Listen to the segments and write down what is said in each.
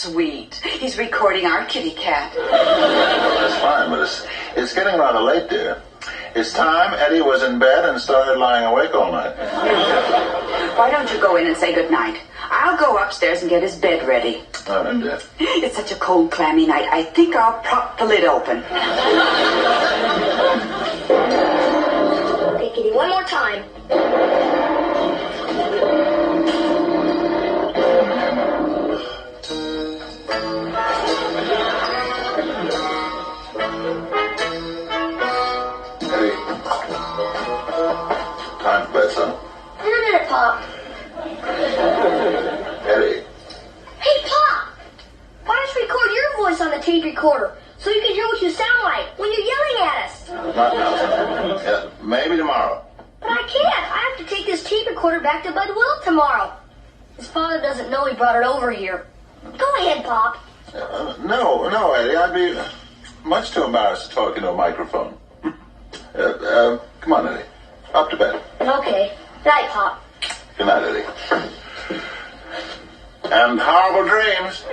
sweet. He's recording our kitty cat. That's fine, but it's getting rather late, dear. It's time Eddie was in bed and started lying awake all night. Why don't you go in and say goodnight? I'll go upstairs and get his bed ready. All right, dear. It's such a cold, clammy night. I think I'll prop the lid open. Okay, Kitty, one more time. Eddie. Time for bed, son. In a minute, Pop. Eddie. Hey, Pop! Why don't you record your voice on the tape recorder so you can hear what you sound like when you're yelling at us? Not now. Yeah, maybe tomorrow. But I can't. I have to take this tape recorder back to Bud Will tomorrow. His father doesn't know he brought it over here. Go ahead, Pop. No, Eddie. I'd be much too embarrassed to talk into a microphone. Come on, Eddie. Up to bed. Okay. Night, Pop. Good night, Eddie. And horrible dreams.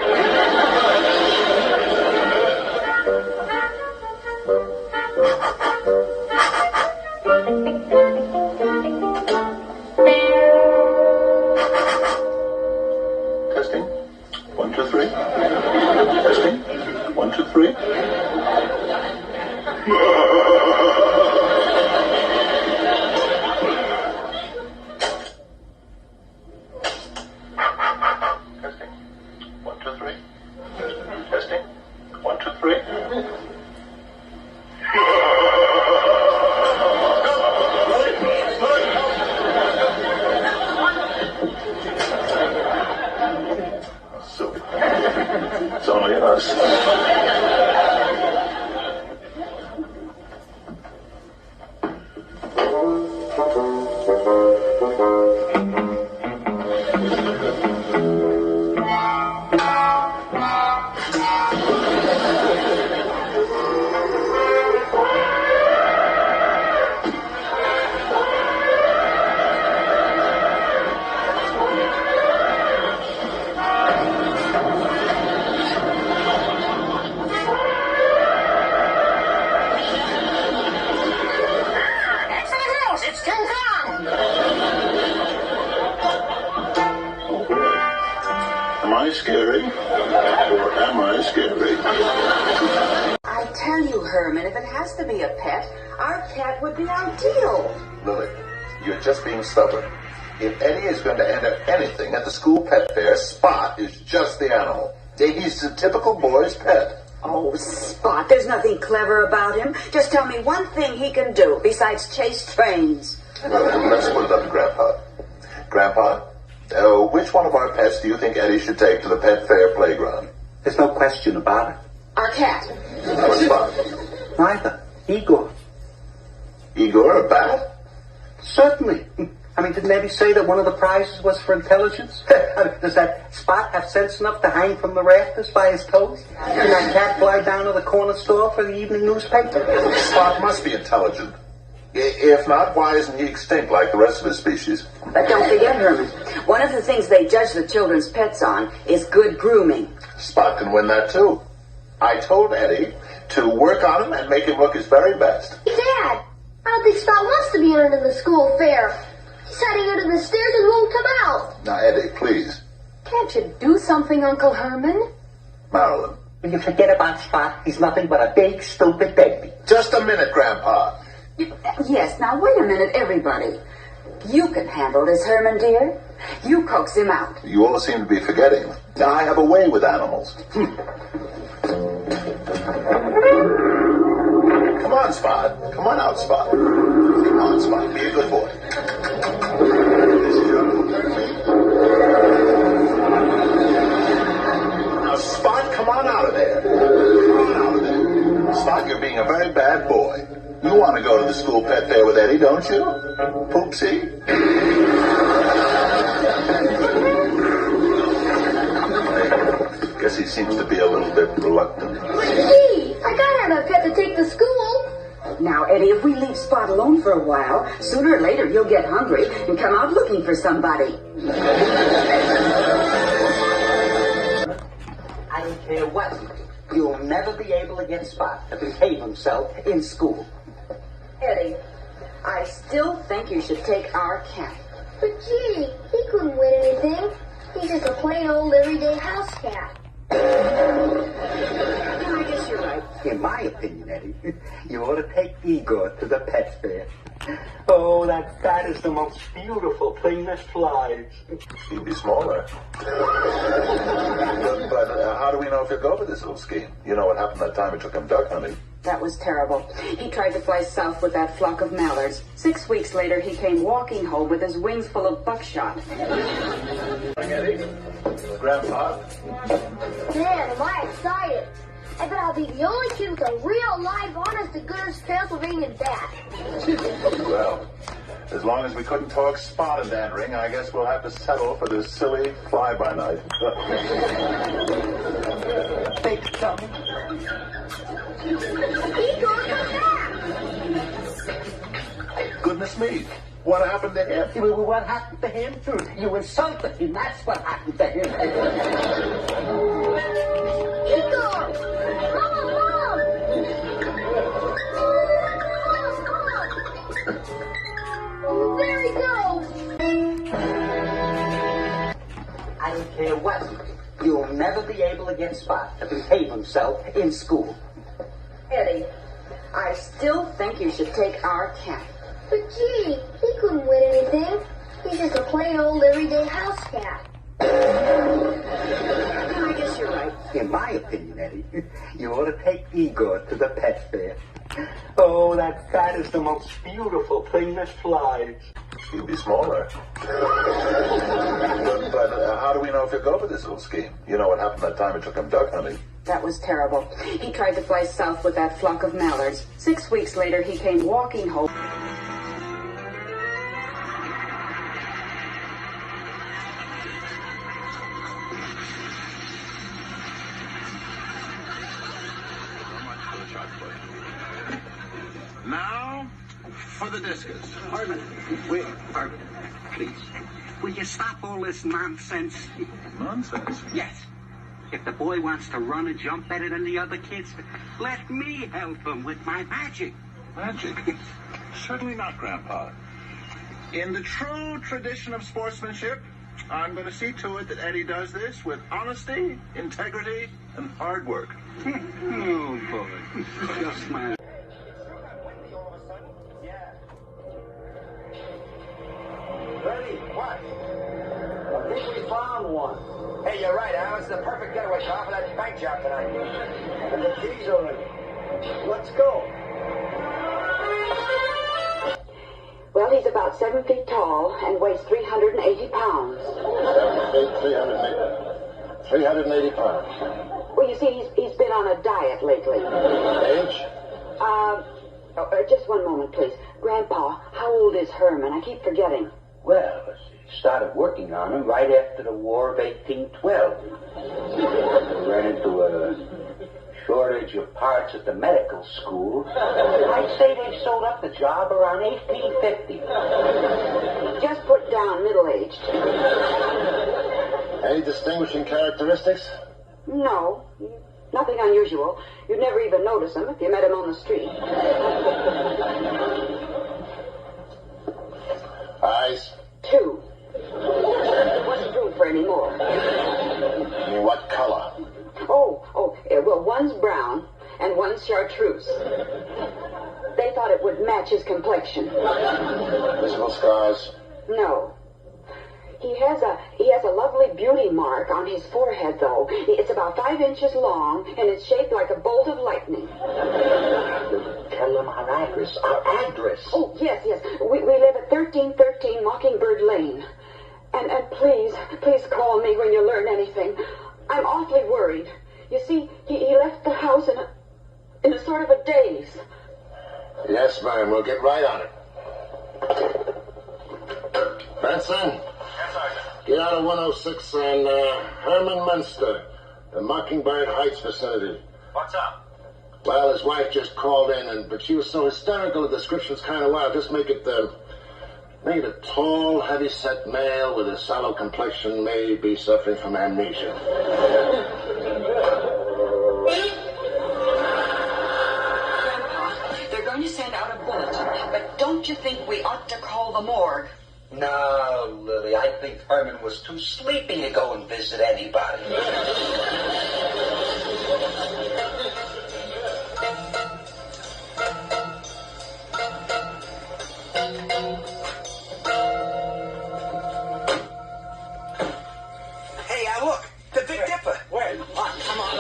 Testing. 1, 2, 3. Testing. 1, 2, 3. Testing. 1, 2, 3. Testing. 1, 2, 3. So, it's only us. Am I scary? Or am I scary? I tell you, Herman, if it has to be a pet, our cat would be ideal. Lily, you're just being stubborn. If Eddie is going to enter anything at the school pet fair, Spot is just the animal. He's the typical boy's pet. Oh, Spot, there's nothing clever about him. Just tell me one thing he can do besides chase trains. Well, then, let's put it up to Grandpa. Grandpa, which one of our pets do you think Eddie should take to the pet fair playground? There's no question about it. Our cat. Or Spot? Neither. Igor. Igor, a bat? Certainly. I mean, didn't Eddie say that one of the prizes was for intelligence? Does that Spot have sense enough to hang from the rafters by his toes? Can that cat fly down to the corner store for the evening newspaper? Spot must be intelligent. If not, why isn't he extinct like the rest of his species? But don't forget, Herman, one of the things they judge the children's pets on is good grooming. Spot can win that too. I told Eddie to work on him and make him look his very best. Dad, I don't think Spot wants to be entered in the school fair. He's heading under the stairs and won't come out. Now, Eddie, please. Can't you do something, Uncle Herman? Marilyn. Will you forget about Spot? He's nothing but a big, stupid baby. Just a minute, Grandpa. Yes, now wait a minute, everybody. You can handle this, Herman, dear. You coax him out. You all seem to be forgetting. I have a way with animals. Come on, Spot. Come on out, Spot. Come on, Spot. Be a good boy. This is your Uncle Herman. Now, Spot, come on out of there. Come on out of there. Spot, you're being a very bad boy. You want to go to the school pet fair with Eddie, don't you? Poopsie? Guess he seems to be a little bit reluctant. Gee, I gotta have a pet to take to school. Now, Eddie, if we leave Spot alone for a while, sooner or later you'll get hungry and come out looking for somebody. what, you'll never be able to get Spot to behave himself in school. Eddie, I still think you should take our cat. But gee, he couldn't win anything. He's just a plain old everyday house cat. I guess you're right. In my opinion, Eddie, you ought to take Igor to the pet fair. Oh, that cat is the most beautiful thing that flies. He'd be smaller. but how do we know if he'll go for this little scheme? You know what happened that time we took him duck hunting. That was terrible. He tried to fly south with that flock of mallards. 6 weeks later, he came walking home with his wings full of buckshot. Eddie, Grandpa. Man, am I excited. I bet I'll be the only kid with a real live, honest-to-goodness Transylvanian bat. Well, as long as we couldn't talk Spot in that ring, I guess we'll have to settle for this silly fly-by-night. Big something. Igor, come back! Goodness me, what happened to him? What happened to him? You insulted him. That's what happened to him. Igor! Mom! There he goes! I don't care what, you'll never be able to get Spot to behave himself in school. Eddie, I still think you should take our cat. But gee, he couldn't win anything. He's just a plain old everyday house cat. I guess you're right. In my opinion, Eddie, you ought to take Igor to the pet fair. Oh, that cat is the most beautiful thing that flies. He'd be smaller. but how do we know if he'll go for this little scheme? You know what happened that time we took him duck hunting. That was terrible. He tried to fly south with that flock of mallards. 6 weeks later, he came walking home. Now, for the discus. Harmon, wait, Harmon, please. Will you stop all this nonsense? Nonsense. Yes. If the boy wants to run and jump better than the other kids, let me help him with my magic. Magic? Certainly not, Grandpa. In the true tradition of sportsmanship, I'm going to see to it that Eddie does this with honesty, integrity, and hard work. Oh, boy. Just my... Bernie, what? I think we found one. Hey, you're right, Al. It's the perfect getaway car for that bank job tonight. And the keys are in. Let's go. Well, he's about 7 feet tall and weighs 380 pounds. 380 pounds. Well, you see, he's been on a diet lately. Age? Just one moment, please. Grandpa, how old is Herman? I keep forgetting. Well, she started working on him right after the War of 1812. We ran into a shortage of parts at the medical school. I'd say they sold up the job around 1850. Just put down middle-aged. Any distinguishing characteristics? No, nothing unusual. You'd never even notice him if you met him on the street. Eyes? 2. There wasn't room for any more. I mean, what color? Well, one's brown and one's chartreuse. They thought it would match his complexion. Visible scars? No. He has a lovely beauty mark on his forehead, though. It's about 5 inches long, and it's shaped like a bolt of lightning. Tell them our address. Our address. Oh, yes. We live at 1313 Mockingbird Lane. And please call me when you learn anything. I'm awfully worried. You see, he left the house in a sort of a daze. Yes, ma'am. We'll get right on it. Benson? Yes, Sergeant. Get out of 106 and Herman Munster, the Mockingbird Heights vicinity. What's up? Well, his wife just called in, but she was so hysterical, the description's kind of wild. Just make it a tall, heavy-set male with a sallow complexion, may be suffering from amnesia. don't you think we ought to call the morgue? No, Lily, I think Herman was too sleepy to go and visit anybody. Hey, look, the Big Dipper. Where? Come on.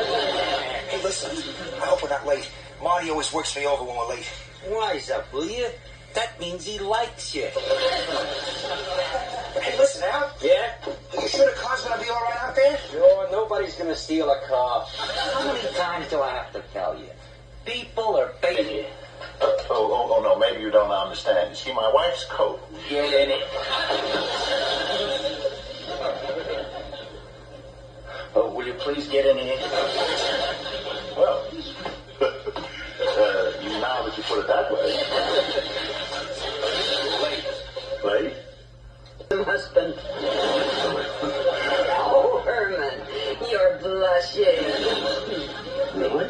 Hey, listen, I hope we're not late. Marty always works me over when we're late. Wise up, will you? That means he likes you. Hey, listen, Al. Yeah? Are you sure the car's gonna be all right out there? Sure, nobody's gonna steal a car. How many times do I have to tell you? People are baby. Oh, no, maybe you don't understand. You see, my wife's coat. Get in it. Oh, will you please get in here? Well, now that you put it that way. Late? Husband. Oh, Herman, you're blushing. Really?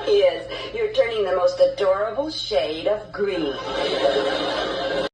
Yes, you're turning the most adorable shade of green.